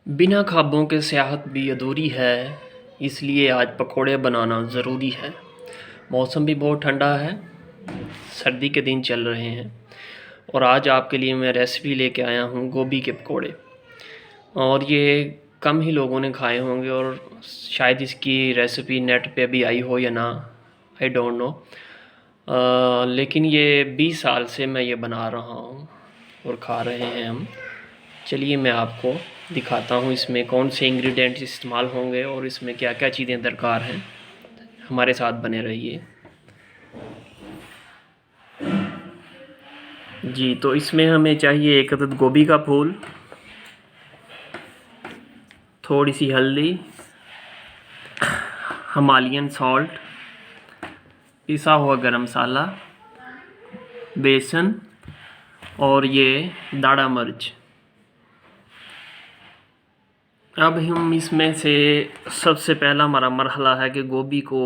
बिना ख्वाबों के सेहत भी अधूरी है, इसलिए आज पकोड़े बनाना ज़रूरी है। मौसम भी बहुत ठंडा है, सर्दी के दिन चल रहे हैं और आज आपके लिए मैं रेसिपी लेके आया हूँ गोभी के पकोड़े। और ये कम ही लोगों ने खाए होंगे और शायद इसकी रेसिपी नेट पे भी आई हो या ना, आई डोंट नो। लेकिन ये 20 साल से मैं ये बना रहा हूँ और खा रहे हैं हम। चलिए मैं आपको दिखाता हूँ इसमें कौन से इंग्रेडिएंट्स इस्तेमाल होंगे और इसमें क्या क्या चीज़ें दरकार हैं। हमारे साथ बने रहिए। जी, तो इसमें हमें चाहिए 1 अदद गोभी का फूल, थोड़ी सी हल्दी, हिमालयन सॉल्ट, पिसा हुआ गरम मसाला, बेसन और ये दाढ़ा मिर्च। अब हम इसमें से सबसे पहला हमारा मरहला है कि गोभी को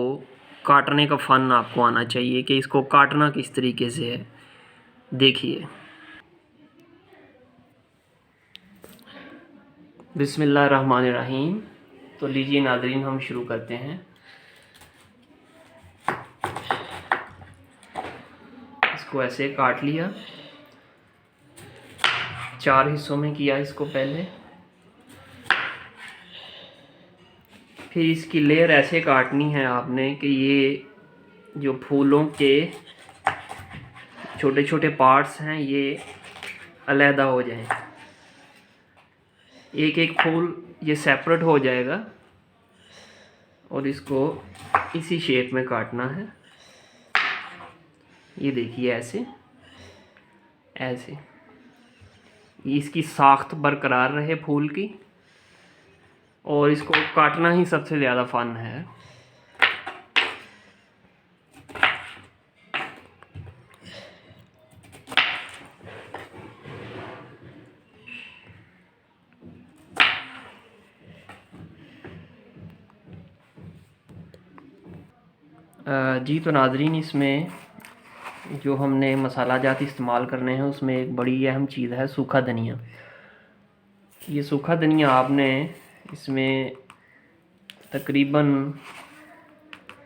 काटने का फ़न आपको आना चाहिए कि इसको काटना किस तरीके से है। देखिए, बिस्मिल्लाहिर्रहमानिर्रहीम। तो लीजिए नाज़रीन, हम शुरू करते हैं। इसको ऐसे काट लिया, 4 हिस्सों में किया इसको पहले। फिर इसकी लेयर ऐसे काटनी है आपने कि ये जो फूलों के छोटे छोटे पार्ट्स हैं ये अलहदा हो जाएं। एक एक फूल ये सेपरेट हो जाएगा और इसको इसी शेप में काटना है। ये देखिए, ऐसे ऐसे इसकी साख्त बरकरार रहे फूल की, और इसको काटना ही सबसे ज़्यादा फन है। जी, तो नाज़रीन, इसमें जो हमने मसाला जात इस्तेमाल करने हैं उसमें एक बड़ी अहम चीज़ है सूखा धनिया। ये सूखा धनिया आपने इसमें तकरीबन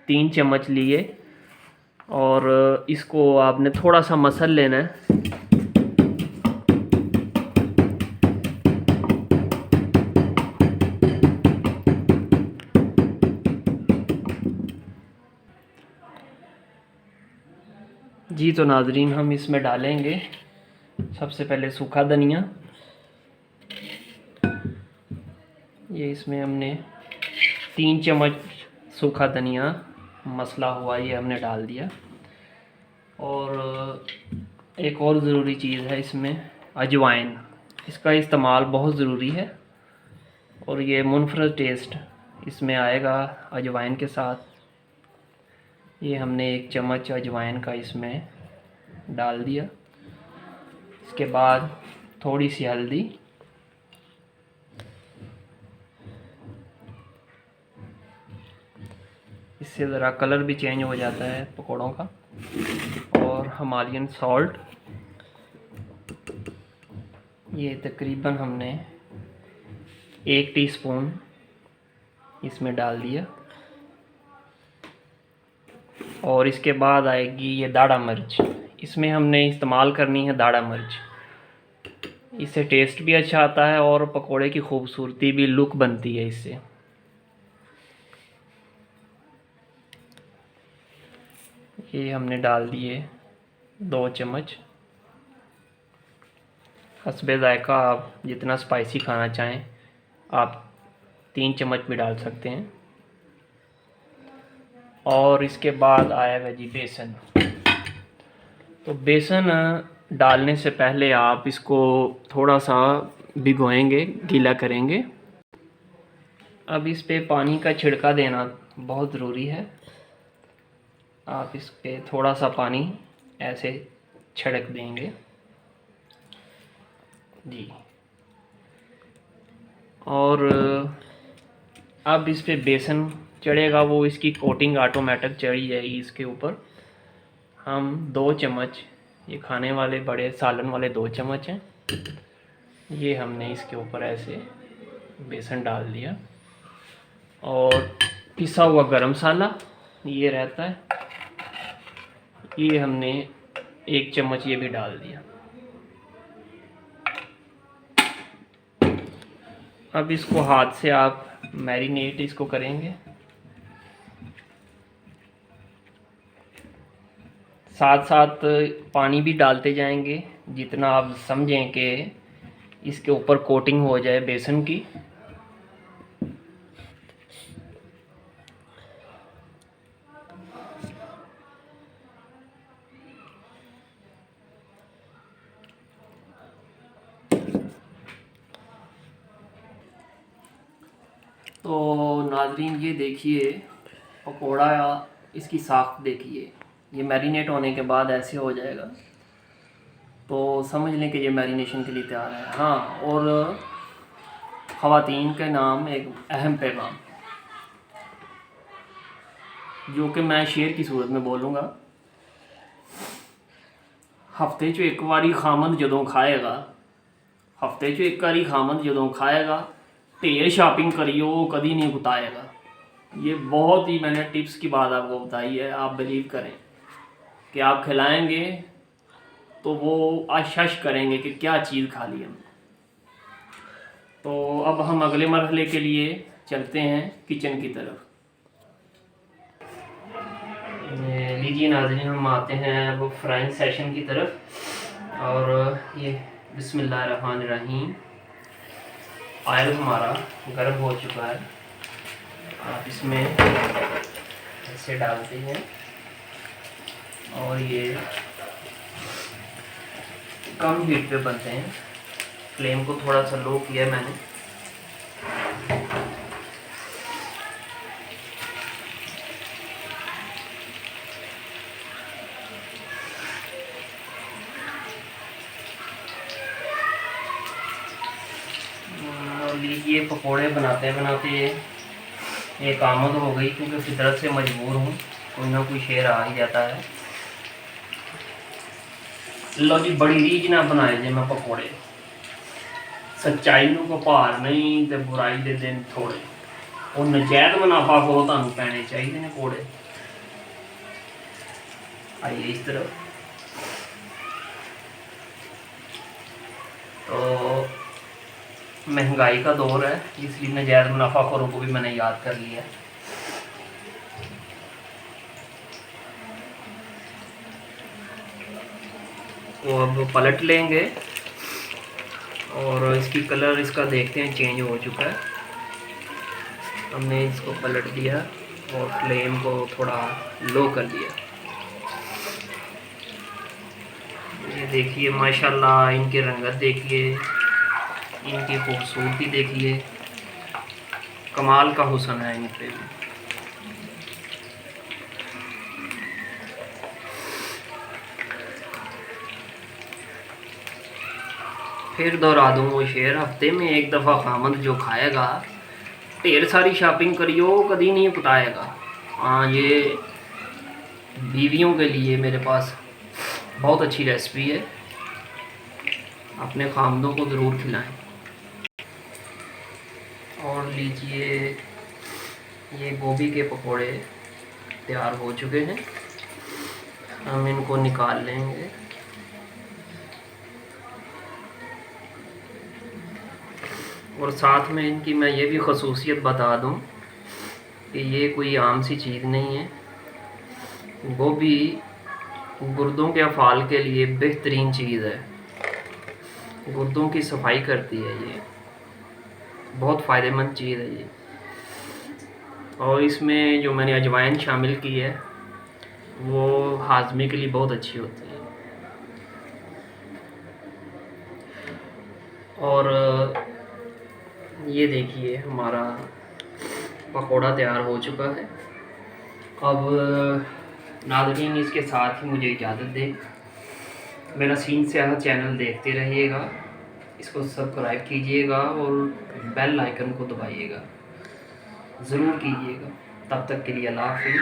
3 चम्मच लिए और इसको आपने थोड़ा सा मसल लेना है। जी, तो नाज़रीन, हम इसमें डालेंगे सबसे पहले सूखा धनिया। ये इसमें हमने 3 चम्मच सूखा धनिया मसला हुआ ये हमने डाल दिया। और एक और ज़रूरी चीज़ है इसमें, अजवाइन। इसका इस्तेमाल बहुत ज़रूरी है और ये मुनफरद टेस्ट इसमें आएगा अजवाइन के साथ। ये हमने 1 चम्मच अजवाइन का इसमें डाल दिया। इसके बाद थोड़ी सी हल्दी, इससे ज़रा कलर भी चेंज हो जाता है पकौड़ों का, और हिमालयन सॉल्ट। ये तकरीबन हमने 1 टीस्पून इसमें डाल दिया। और इसके बाद आएगी ये दाढ़ा मिर्च। इसमें हमने इस्तेमाल करनी है दाढ़ा मिर्च। इससे टेस्ट भी अच्छा आता है और पकोड़े की खूबसूरती भी, लुक बनती है इससे। ये हमने डाल दिए 2 चम्मच। हस्बे ज़ायक़ा आप जितना स्पाइसी खाना चाहें आप 3 चम्मच भी डाल सकते हैं। और इसके बाद आएगा जी बेसन। तो बेसन डालने से पहले आप इसको थोड़ा सा भिगोएंगे, गीला करेंगे। अब इस पे पानी का छिड़का देना बहुत ज़रूरी है। आप इस पे थोड़ा सा पानी ऐसे छिड़क देंगे जी। और अब इस पे बेसन चढ़ेगा, वो इसकी कोटिंग ऑटोमेटिक चढ़ी जाएगी इसके ऊपर। हम 2 चम्मच, ये खाने वाले बड़े सालन वाले 2 चम्मच हैं, ये हमने इसके ऊपर ऐसे बेसन डाल दिया और पिसा हुआ गरम मसाला ये रहता है, ये हमने 1 चम्मच ये भी डाल दिया। अब इसको हाथ से आप मैरिनेट इसको करेंगे, साथ साथ पानी भी डालते जाएंगे जितना आप समझें कि इसके ऊपर कोटिंग हो जाए बेसन की। तो नाज़रीन ये देखिए पकोड़ा, इसकी साख्त देखिए, ये मैरिनेट होने के बाद ऐसे हो जाएगा, तो समझ लें कि ये मैरिनेशन के लिए तैयार है। हाँ, और ख़वातीन के नाम एक अहम पैगाम जो कि मैं शेर की सूरत में बोलूँगा। हफ्ते चो एक बारी खामद जदों खाएगा, हफ्ते चो एक बारी खामद जदों खाएगा, ढेर शॉपिंग करियो कभी नहीं गुताएगा। ये बहुत ही मैंने टिप्स की बात आपको बताई है, आप बिलीव करें कि आप खिलाएंगे तो वो आश्चर्य करेंगे कि क्या चीज़ खा ली हमने। तो अब हम अगले मरहले के लिए चलते हैं किचन की तरफ। लीजिए नाज़रीन, हम आते हैं अब फ्राइंग सेशन की तरफ। और ये बिस्मिल्लाहिर्रहमानिर्रहीम, ऑयल हमारा गर्म हो चुका है। आप इसमें ऐसे डालते हैं और ये कम हीट पे बनते हैं। फ्लेम को थोड़ा सा लो किया मैंने। लीजिए पकोड़े बनाते बनाते एक आमद हो गई, क्योंकि फितरत से मजबूर हूँ, कोई ना कोई शेर आ ही जाता है। लो जी, बड़ी रीझ ना बनाए जे मैं पकोड़े, सच्चाई को भार नहीं तो बुराई दे दिन थोड़े, और नजायज मुनाफा को तुहानू पैने चाहिए ने कोड़े। आइए इस तरफ। तो महंगाई का दौर है, इसलिए नजायज मुनाफाखोरों को भी मैंने याद कर लिया। तो अब पलट लेंगे और इसकी कलर इसका देखते हैं चेंज हो चुका है। हमने इसको पलट दिया और फ्लेम को थोड़ा लो कर दिया। ये देखिए माशाल्लाह, इनकी रंगत देखिए, इनकी खूबसूरती देखिए, कमाल का हुस्न है इन पे भी। फिर दोहरा दूँ वो शेर, हफ्ते में एक दफ़ा खामद जो खाएगा, ढेर सारी शॉपिंग करियो कभी नहीं पुताएगा। हाँ, ये बीवियों के लिए मेरे पास बहुत अच्छी रेसिपी है, अपने खामदों को ज़रूर खिलाएं। और लीजिए, ये गोभी के पकोड़े तैयार हो चुके हैं, हम इनको निकाल लेंगे। और साथ में इनकी मैं ये भी खसूसियत बता दूं कि ये कोई आम सी चीज़ नहीं है। गोभी गुर्दों के अफ़ाल के लिए बेहतरीन चीज़ है, गुर्दों की सफाई करती है, ये बहुत फ़ायदेमंद चीज़ है ये। और इसमें जो मैंने अजवाइन शामिल की है वो हाजमे के लिए बहुत अच्छी होती है। और ये देखिए हमारा पकोड़ा तैयार हो चुका है। अब नाज़रीन, इसके साथ ही मुझे इजाज़त दें। मेरा सीन सियासत चैनल देखते रहिएगा, इसको सब्सक्राइब कीजिएगा और बेल आइकन को दबाइएगा, ज़रूर कीजिएगा। तब तक के लिए अल्लाह हाफ़िज़।